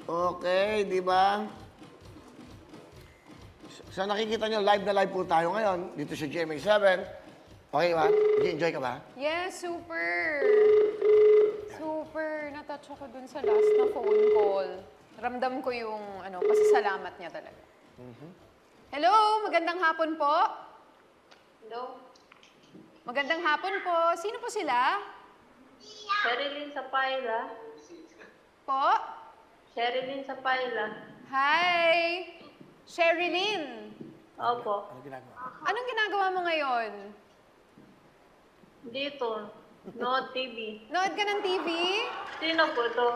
Okay, di ba? Sa nakikita nyo, live na live po tayo ngayon. Dito sa GMA7. Okay ba? Enjoy ka ba? Yes, super. Super. Natouch ako dun sa last na phone call. Ramdam ko yung pasasalamat niya talaga. Hello, magandang hapon po. Hello? Magandang hapon po. Sino po sila? Sherilyn Sapaila. Po? Sherilyn Sapaila. Hi! Sherilyn. Opo. Ano ginagawa? Anong ginagawa mo ngayon? Dito. No TV. Nood ka ng TV? Sino po to?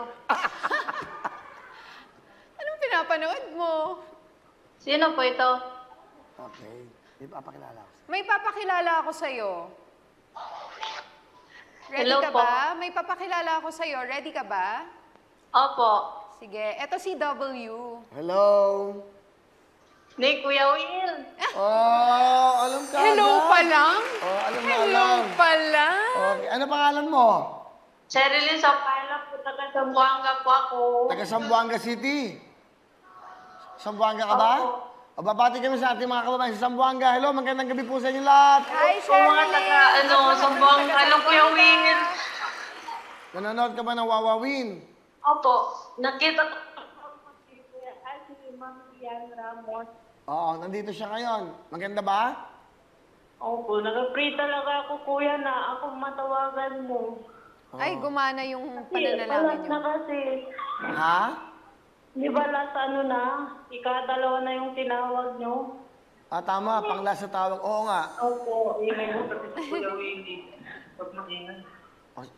Anong pinapanood mo? Sino po ito? Okay. Di ba pakilala ko? May papakilala ako sa'yo. Ready Hello ka po. ba? May papakilala ako sa'yo. Ready ka ba? Opo. Sige. Eto si W. Hello? Ni Kuya Will. Oh, alam ka Hello agad. pa lang? Oh, alam na Hello alam. pa lang? Okay. Ano pangalan mo? Sherilyn Sapaila po, taga Zamboanga po ako. Taga Zamboanga City. Zamboanga ka ba? Opo. O, babati kami sa ating mga kababayan sa Zamboanga. Hello, magandang gabi po sa inyo lahat. Hi, Po mga Sherilyn. taga, Zamboanga. Ano Kuya Will? Nanonood ka ba ng Wawawin? Opo. Nakita ko si Kuya si Ma'am Ian Ramos. Oo, nandito siya ngayon. Maganda ba? Opo. Nag-pray talaga ako, Kuya, na ako matawagan mo. Ay, gumana yung Kasi, pananalangin na niyo. kasi. Ha? Di ba last ikadalawa na yung tinawag nyo? Ah, tama. Panglas sa tawag. Oo nga. Opo, ingay mo kasi si Kuya Willie. Pag maingay.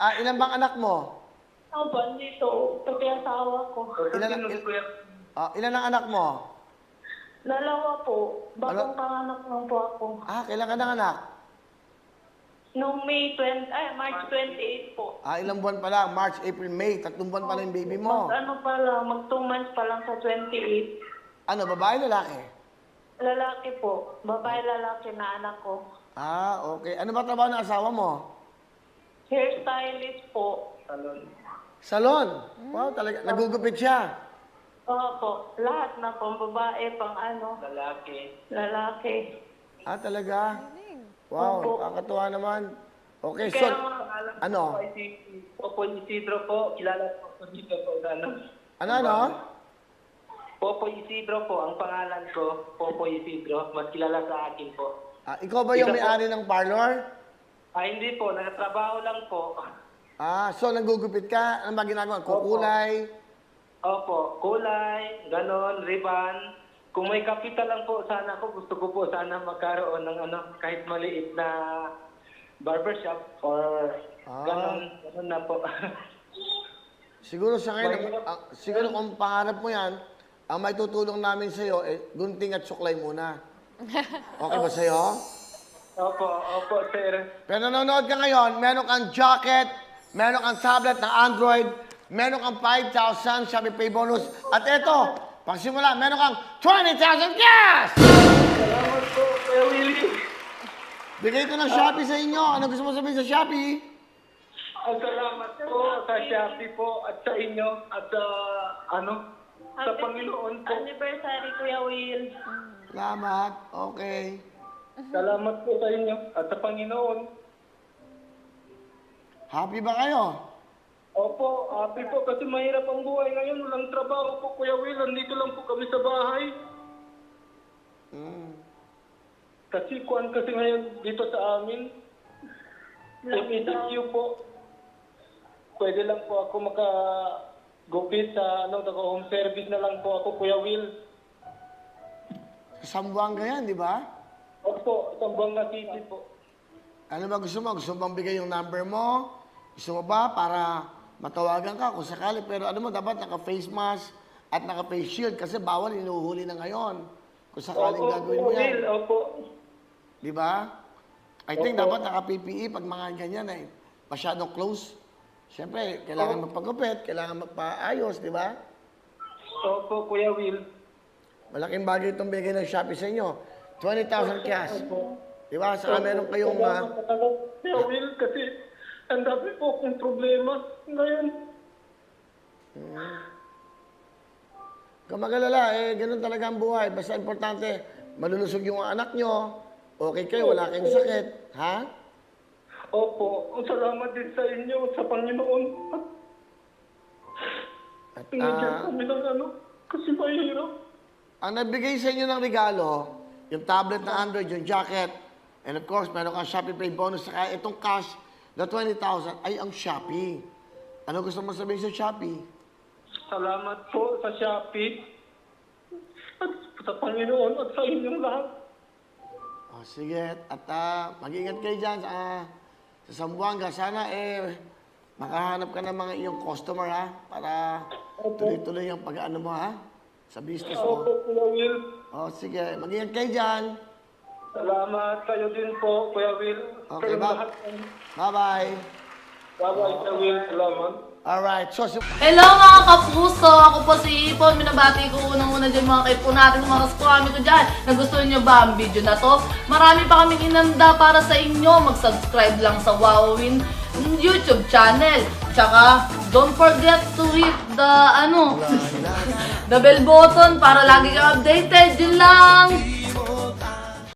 Ah, ilan bang anak mo? Opo, dito. Pati asawa ko. Ilan ang anak mo? Dalawa po. Bagong panganak lang po ako. Ah, kailan ka ng anak? Noong March 28 po. Ah, ilang buwan pa lang? March, April, May. 3 buwan pa lang yung baby mo. Mag 2 months pa lang sa 28. Ano, babae, lalaki? Lalaki po. Babae lalaki na anak ko. Ah, okay. Ano ba trabaho ng asawa mo? Hairstylist po. Salon. Wow, talaga. Nagugupit siya. Opo. Lahat na po. Babae, pang lalaki. Ah, talaga? Wow, Opo. nakakatuwa naman. Okay, so, Kaya mga ano? Popo Isidro po, kilala po dito po Ano? Popo Isidro po, ang pangalan ko, Popo Isidro, mas kilala sa akin po. Ah, ikaw ba yung may-ari ng parlor? Hindi po, nakatrabaho lang po. Ah, so nagugupit ka? Ano ba ginagawa? Kukulay? Opo, kulay, ganon, ribbon. Kung may kapital lang po sana ako, gusto ko po sana magkaroon ng kahit maliit na barbershop or ganon na po. Siguro sa ngayon, siguro kung pangarap mo yan, ang may tutulong namin sa iyo, gunting at suklay muna. Okay ba sa iyo? Opo, sir. Pero nanonood ka ngayon, meron kang jacket, meron kang tablet na Android, meron kang 5,000 Shopee Pay bonus, at eto, pagsimula, meron kang 20,000 cash! Salamat po, Kuya Willie. Bigay ko ng Shopee sa inyo. Ano gusto mo sabihin sa Shopee? Salamat po sa Shopee po at sa inyo at sa sa Panginoon po. Anniversary, Kuya Will. Salamat. Okay. Salamat po sa inyo at sa Panginoon. Happy ba kayo? Opo, happy po kasi mahirap ang buhay ngayon. Walang trabaho po, Kuya Will. Nandito lang po kami sa bahay. Kasi kuan kasi ngayon dito sa amin. MSU po. Pwede lang po ako makagupit sa home service na lang po ako, Kuya Will. Sa Zamboanga yan, di ba? Opo, Zamboanga City po. Ano ba gusto mo? Gusto mo bang bigay yung number mo? Gusto mo ba para matawagan ka kung sakali? Pero ano mo, dapat naka-face mask at naka-face shield kasi bawal, inuhuli na ngayon. Kung sakaling gagawin mo yan. Will, opo. Di ba? I think dapat naka-PPE pag mga ganyan ay masyadong close. Siyempre, kailangan magpagupit, kailangan magpaayos, di ba? Opo, Kuya Will. Malaking bagay itong bigay ng Shopee sa inyo. 20,000 cash. Di ba? Saka meron kayong... Kuya Will, kasi ang dami po akong problema ngayon. Kung mag-alala, ganun talaga ang buhay. Basta importante, malulusog yung anak nyo, okay kayo, wala kayong sakit. Ha? Opo, salamat din sa inyo, sa Panginoon. At, Pinigyan kami ng kasi mahirap. ang nabigay sa inyo ng regalo, yung tablet na Android, yung jacket, and of course, meron kang Shopee Pay bonus, saka itong cash na 20,000 ay ang Shopee. Ano gusto mo sabihin sa Shopee? Salamat po sa Shopee at sa Panginoon at sa inyong lahat. Oh, sige. At mag-ingat kayo dyan sa Zamboanga. Sana makahanap ka ng mga iyong customer ha, para tuloy-tuloy yung pag-ano mo ha, sa business mo. Opo, Kuya Will. Oh, sige. Mag-ingat kayo dyan. Salamat kayo din po, Kuya Will. Okay, Kayong lahat. Bye-bye. Bye-bye, Kuya Will. Salamat. Alright. So, Hello mga kapuso! Ako po si Ipon. Minabati ko unang-una dyan mga kaipo natin, mga kaskwami ko dyan. Nagustuhan nyo ba ang video na to? Marami pa kaming inanda para sa inyo. Mag-subscribe lang sa Wowin YouTube channel. Tsaka, don't forget to hit the, the bell button para lagi kang updated. Yun lang!